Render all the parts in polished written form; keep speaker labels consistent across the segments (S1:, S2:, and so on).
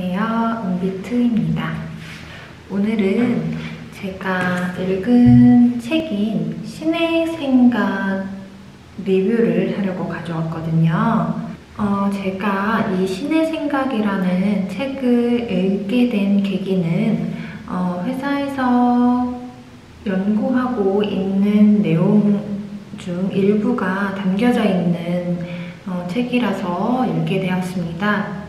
S1: 안녕하세요. 은비트입니다. 오늘은 제가 읽은 책인 신의 생각 리뷰를 하려고 가져왔거든요. 제가 이 신의 생각이라는 책을 읽게 된 계기는 회사에서 연구하고 있는 내용 중 일부가 담겨져 있는 책이라서 읽게 되었습니다.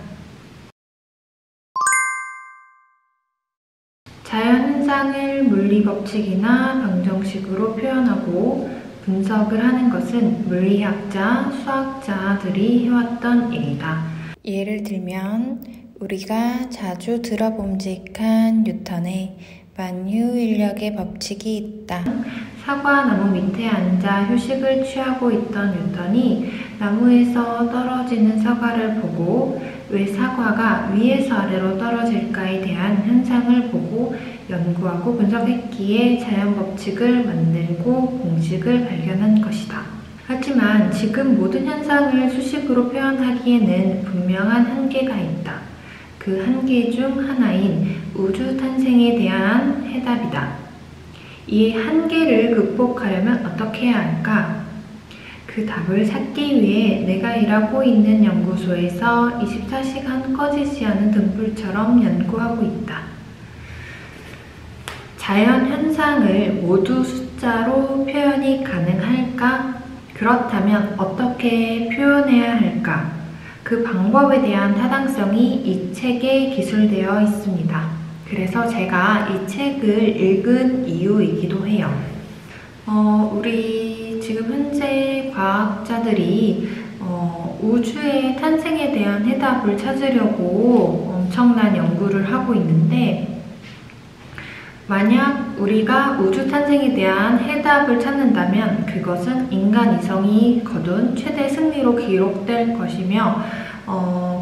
S1: 자연현상을 물리법칙이나 방정식으로 표현하고 분석을 하는 것은 물리학자, 수학자들이 해왔던 일이다. 예를 들면 우리가 자주 들어봄직한 뉴턴의 만유인력의 법칙이 있다. 사과나무 밑에 앉아 휴식을 취하고 있던 뉴턴이 나무에서 떨어지는 사과를 보고 왜 사과가 위에서 아래로 떨어질까에 대한 현상을 보고 연구하고 분석했기에 자연법칙을 만들고 공식을 발견한 것이다. 하지만 지금 모든 현상을 수식으로 표현하기에는 분명한 한계가 있다. 그 한계 중 하나인 우주 탄생에 대한 해답이다. 이 한계를 극복하려면 어떻게 해야 할까? 그 답을 찾기 위해 내가 일하고 있는 연구소에서 24시간 꺼지지 않은 등불처럼 연구하고 있다. 자연 현상을 모두 숫자로 표현이 가능할까? 그렇다면 어떻게 표현해야 할까? 그 방법에 대한 타당성이 이 책에 기술되어 있습니다. 그래서 제가 이 책을 읽은 이유이기도 해요. 우리 지금 현재 과학자들이 우주의 탄생에 대한 해답을 찾으려고 엄청난 연구를 하고 있는데, 만약 우리가 우주 탄생에 대한 해답을 찾는다면 그것은 인간 이성이 거둔 최대 승리로 기록될 것이며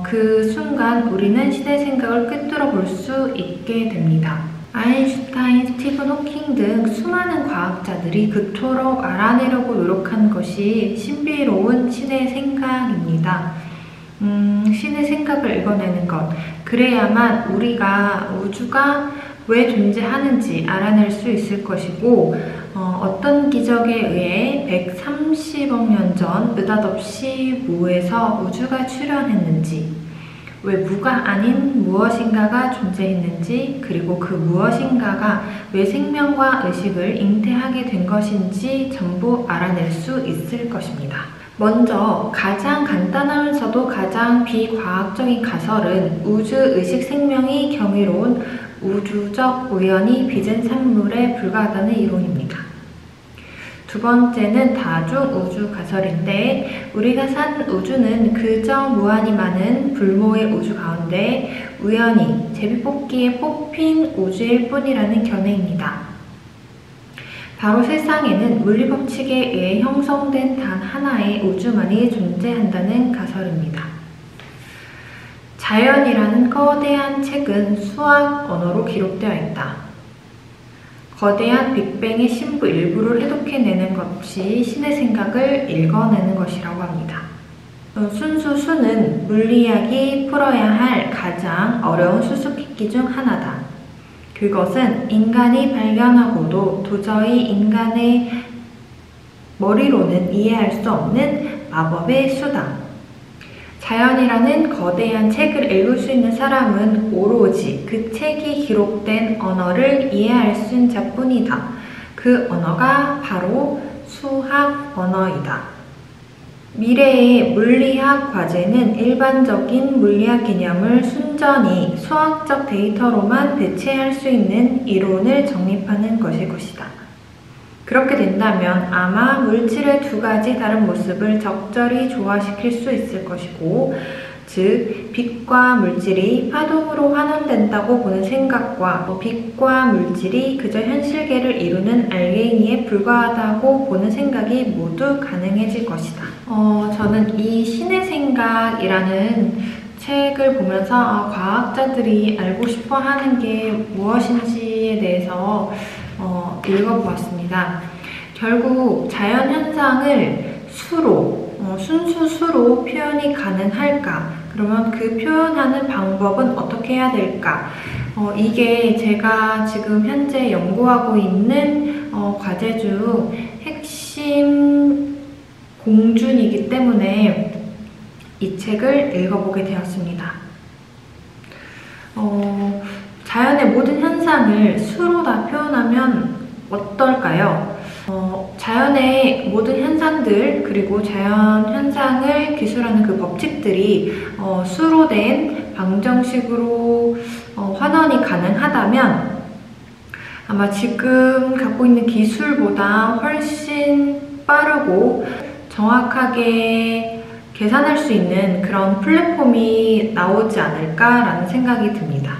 S1: 그 순간 우리는 신의 생각을 꿰뚫어 볼 수 있게 됩니다. 아인슈타인, 스티븐 호킹 등 수많은 과학자들이 그토록 알아내려고 노력한 것이 신비로운 신의 생각입니다. 신의 생각을 읽어내는 것, 그래야만 우리가 우주가 왜 존재하는지 알아낼 수 있을 것이고, 어떤 기적에 의해 130억 년 전 느닷없이 무에서 우주가 출현했는지, 왜 무가 아닌 무엇인가가 존재했는지, 그리고 그 무엇인가가 왜 생명과 의식을 잉태하게 된 것인지 전부 알아낼 수 있을 것입니다. 먼저 가장 간단하면서도 가장 비과학적인 가설은 우주의식 생명이 경이로운 우주적 우연이 빚은 산물에 불과하다는 이론입니다. 두 번째는 다중 우주 가설인데, 우리가 산 우주는 그저 무한히 많은 불모의 우주 가운데 우연히 제비뽑기에 뽑힌 우주일 뿐이라는 견해입니다. 바로 세상에는 물리법칙에 의해 형성된 단 하나의 우주만이 존재한다는 가설입니다. 자연이라는 거대한 책은 수학 언어로 기록되어 있다. 거대한 빅뱅의 신부 일부를 해독해내는 것이 신의 생각을 읽어내는 것이라고 합니다. 순수 수는 물리학이 풀어야 할 가장 어려운 수수께끼 중 하나다. 그것은 인간이 발견하고도 도저히 인간의 머리로는 이해할 수 없는 마법의 수다. 자연이라는 거대한 책을 읽을 수 있는 사람은 오로지 그 책이 기록된 언어를 이해할 수 있는 자뿐이다. 그 언어가 바로 수학 언어이다. 미래의 물리학 과제는 일반적인 물리학 개념을 순전히 수학적 데이터로만 대체할 수 있는 이론을 정립하는 것일 것이다. 그렇게 된다면 아마 물질의 두 가지 다른 모습을 적절히 조화시킬 수 있을 것이고, 즉 빛과 물질이 파동으로 환원된다고 보는 생각과 빛과 물질이 그저 현실계를 이루는 알갱이에 불과하다고 보는 생각이 모두 가능해질 것이다. 저는 이 신의 생각이라는 책을 보면서 과학자들이 알고 싶어 하는 게 무엇인지에 대해서 읽어보았습니다. 결국 자연현상을 수로, 순수 수로 표현이 가능할까? 그러면 그 표현하는 방법은 어떻게 해야 될까? 이게 제가 지금 현재 연구하고 있는 과제 중 핵심 공준이기 때문에 이 책을 읽어보게 되었습니다. 자연의 모든 현상을 수로 다 표현하면 어떨까요? 자연의 모든 현상들 그리고 자연 현상을 기술하는 그 법칙들이 수로 된 방정식으로 환원이 가능하다면 아마 지금 갖고 있는 기술보다 훨씬 빠르고 정확하게 계산할 수 있는 그런 플랫폼이 나오지 않을까라는 생각이 듭니다.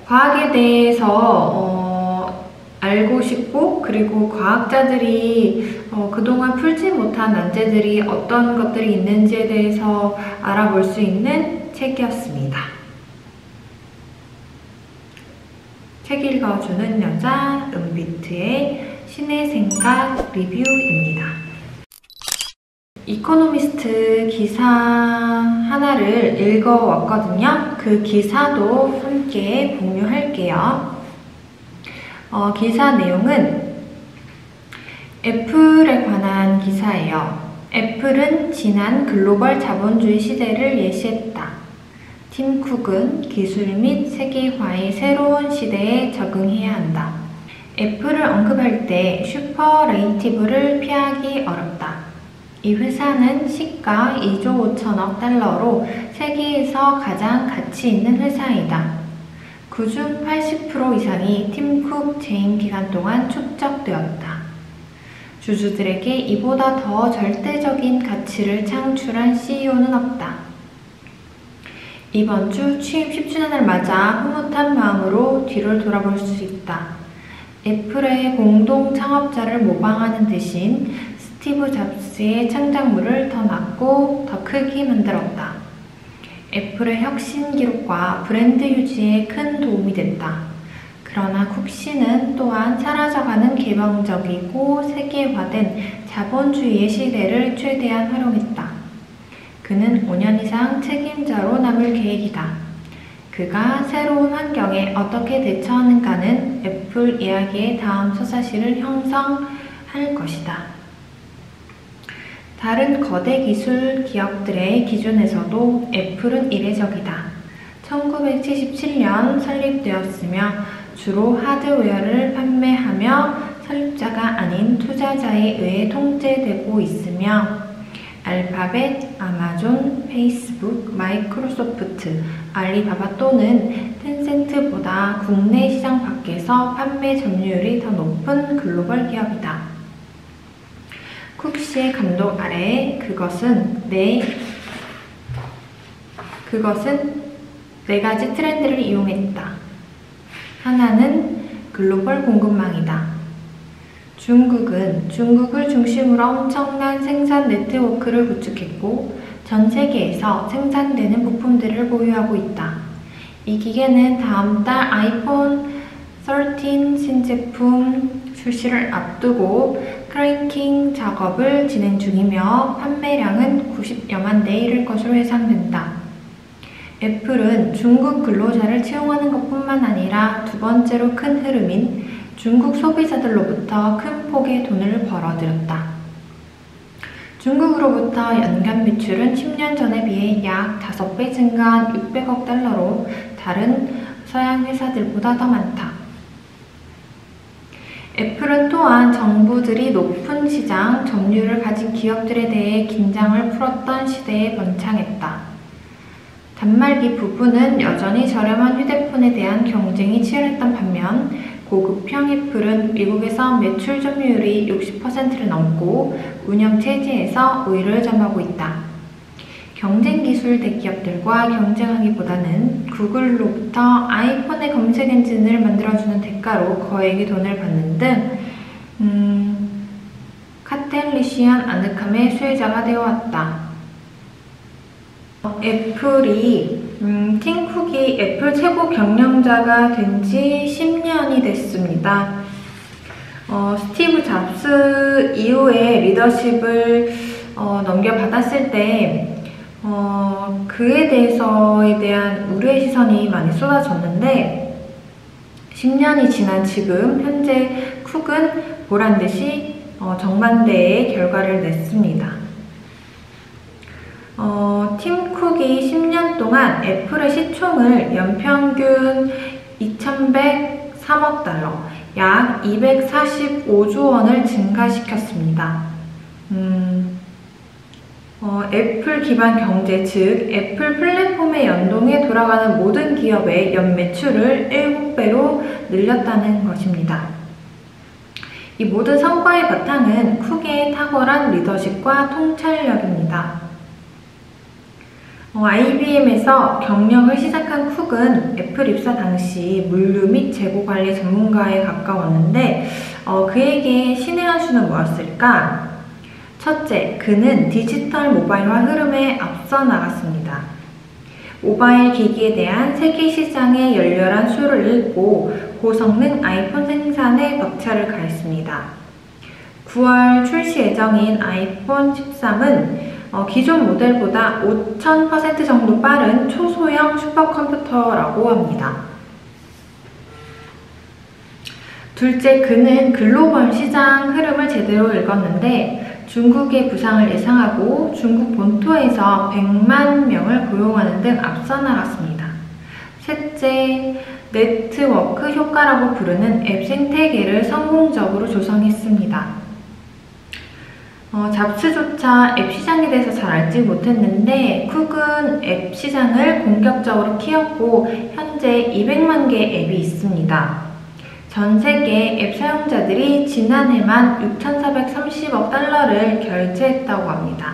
S1: 과학에 대해서 알고 싶고 그리고 과학자들이 그동안 풀지 못한 난제들이 어떤 것들이 있는지에 대해서 알아볼 수 있는 책이었습니다. 책 읽어주는 여자 은비트의 신의 생각 리뷰입니다. 이코노미스트 기사 하나를 읽어왔거든요. 그 기사도 함께 공유할게요. 기사 내용은 애플에 관한 기사예요. 애플은 지난 글로벌 자본주의 시대를 예시했다. 팀 쿡은 기술 및 세계화의 새로운 시대에 적응해야 한다. 애플을 언급할 때 슈퍼레이티브를 피하기 어렵다. 이 회사는 시가 2조 5천억 달러로 세계에서 가장 가치 있는 회사이다. 그중 80% 이상이 팀 쿡 재임 기간 동안 축적되었다. 주주들에게 이보다 더 절대적인 가치를 창출한 CEO는 없다. 이번 주 취임 10주년을 맞아 흐뭇한 마음으로 뒤를 돌아볼 수 있다. 애플의 공동 창업자를 모방하는 대신 스티브 잡스의 창작물을 더 낮고 더 크게 만들었다. 애플의 혁신 기록과 브랜드 유지에 큰 도움이 됐다. 그러나 쿡 씨는 또한 사라져가는 개방적이고 세계화된 자본주의의 시대를 최대한 활용했다. 그는 5년 이상 책임자로 남을 계획이다. 그가 새로운 환경에 어떻게 대처하는가는 애플 이야기의 다음 서사시를 형성할 것이다. 다른 거대 기술 기업들의 기준에서도 애플은 이례적이다. 1977년 설립되었으며 주로 하드웨어를 판매하며 설립자가 아닌 투자자에 의해 통제되고 있으며 알파벳, 아마존, 페이스북, 마이크로소프트, 알리바바 또는 텐센트보다 국내 시장 밖에서 판매 점유율이 더 높은 글로벌 기업이다. 쿡 씨의 감독 아래 그것은 네 가지 트렌드를 이용했다. 하나는 글로벌 공급망이다. 중국을 중심으로 엄청난 생산 네트워크를 구축했고 전 세계에서 생산되는 부품들을 보유하고 있다. 이 기계는 다음 달 아이폰 13 신제품 출시를 앞두고 크래킹 작업을 진행 중이며 판매량은 90여만 대에 이를 것으로 예상된다. 애플은 중국 근로자를 채용하는 것뿐만 아니라 두 번째로 큰 흐름인 중국 소비자들로부터 큰 폭의 돈을 벌어들였다. 중국으로부터 연간 매출은 10년 전에 비해 약 5배 증가한 600억 달러로 다른 서양 회사들보다 더 많다. 애플은 또한 정부들이 높은 시장 점유율을 가진 기업들에 대해 긴장을 풀었던 시대에 번창했다. 단말기 부분은 여전히 저렴한 휴대폰에 대한 경쟁이 치열했던 반면 고급형 애플은 미국에서 매출 점유율이 60%를 넘고 운영체제에서 우위를 점하고 있다. 경쟁 기술 대기업들과 경쟁하기보다는 구글로부터 아이폰의 검색 엔진을 만들어주는 대가로 거액의 돈을 받는 등 카텔리시안 아늑함의 수혜자가 되어왔다. 애플이 팀 쿡이 애플 최고 경영자가 된 지 10년이 됐습니다. 스티브 잡스 이후에 리더십을 넘겨받았을 때 그에 대한 우려의 시선이 많이 쏟아졌는데 10년이 지난 지금 현재 쿡은 보란듯이 정반대의 결과를 냈습니다. 팀 쿡이 10년 동안 애플의 시총을 연평균 2,103억 달러, 약 245조 원을 증가시켰습니다. 애플 기반 경제, 즉 애플 플랫폼의 연동에 돌아가는 모든 기업의 연매출을 7배로 늘렸다는 것입니다. 이 모든 성과의 바탕은 쿡의 탁월한 리더십과 통찰력입니다. IBM에서 경력을 시작한 쿡은 애플 입사 당시 물류 및 재고 관리 전문가에 가까웠는데 그에게 신의 한 수는 뭐였을까? 첫째, 그는 디지털 모바일화 흐름에 앞서 나갔습니다. 모바일 기기에 대한 세계 시장의 열렬한 수요를 읽고 고성능 아이폰 생산에 박차를 가했습니다. 9월 출시 예정인 아이폰 13은 기존 모델보다 5000% 정도 빠른 초소형 슈퍼컴퓨터라고 합니다. 둘째, 그는 글로벌 시장 흐름을 제대로 읽었는데 중국의 부상을 예상하고 중국 본토에서 100만 명을 고용하는 등 앞서 나갔습니다. 셋째, 네트워크 효과라고 부르는 앱 생태계를 성공적으로 조성했습니다. 잡스조차 앱 시장에 대해서 잘 알지 못했는데 쿡은 앱 시장을 본격적으로 키웠고 현재 200만 개의 앱이 있습니다. 전 세계 앱 사용자들이 지난해만 6,430억 달러를 결제했다고 합니다.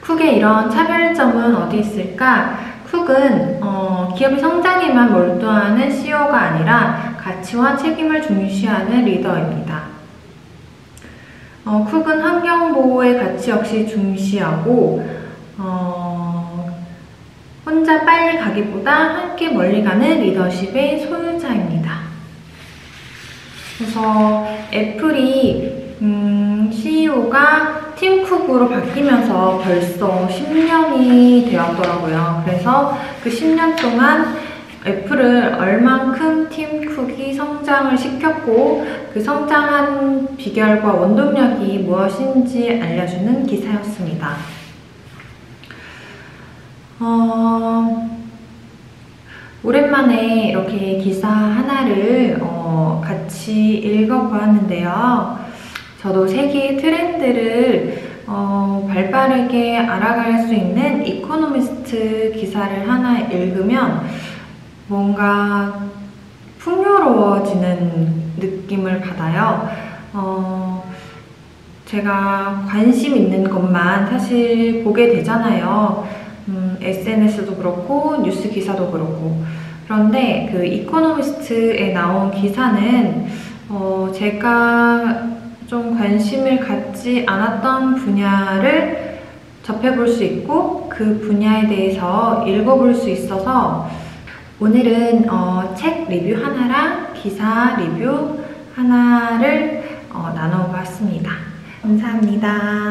S1: 쿡의 이런 차별점은 어디 있을까? 쿡은 기업의 성장에만 몰두하는 CEO가 아니라 가치와 책임을 중시하는 리더입니다. 쿡은 환경보호의 가치 역시 중시하고 혼자 빨리 가기보다 함께 멀리 가는 리더십의 소유자입니다. 그래서 애플이 CEO가 팀 쿡으로 바뀌면서 벌써 10년이 되었더라고요. 그래서 그 10년 동안 애플을 얼만큼 팀 쿡이 성장을 시켰고 그 성장한 비결과 원동력이 무엇인지 알려주는 기사였습니다. 오랜만에 이렇게 기사 하나를 같이 읽어보았는데요. 저도 세계의 트렌드를 발빠르게 알아갈 수 있는 이코노미스트 기사를 하나 읽으면 뭔가 풍요로워지는 느낌을 받아요. 제가 관심 있는 것만 사실 보게 되잖아요. SNS도 그렇고 뉴스 기사도 그렇고. 그런데 그 이코노미스트에 나온 기사는 제가 좀 관심을 갖지 않았던 분야를 접해볼 수 있고 그 분야에 대해서 읽어볼 수 있어서 오늘은 책 리뷰 하나랑 기사 리뷰 하나를 나눠봤습니다. 감사합니다.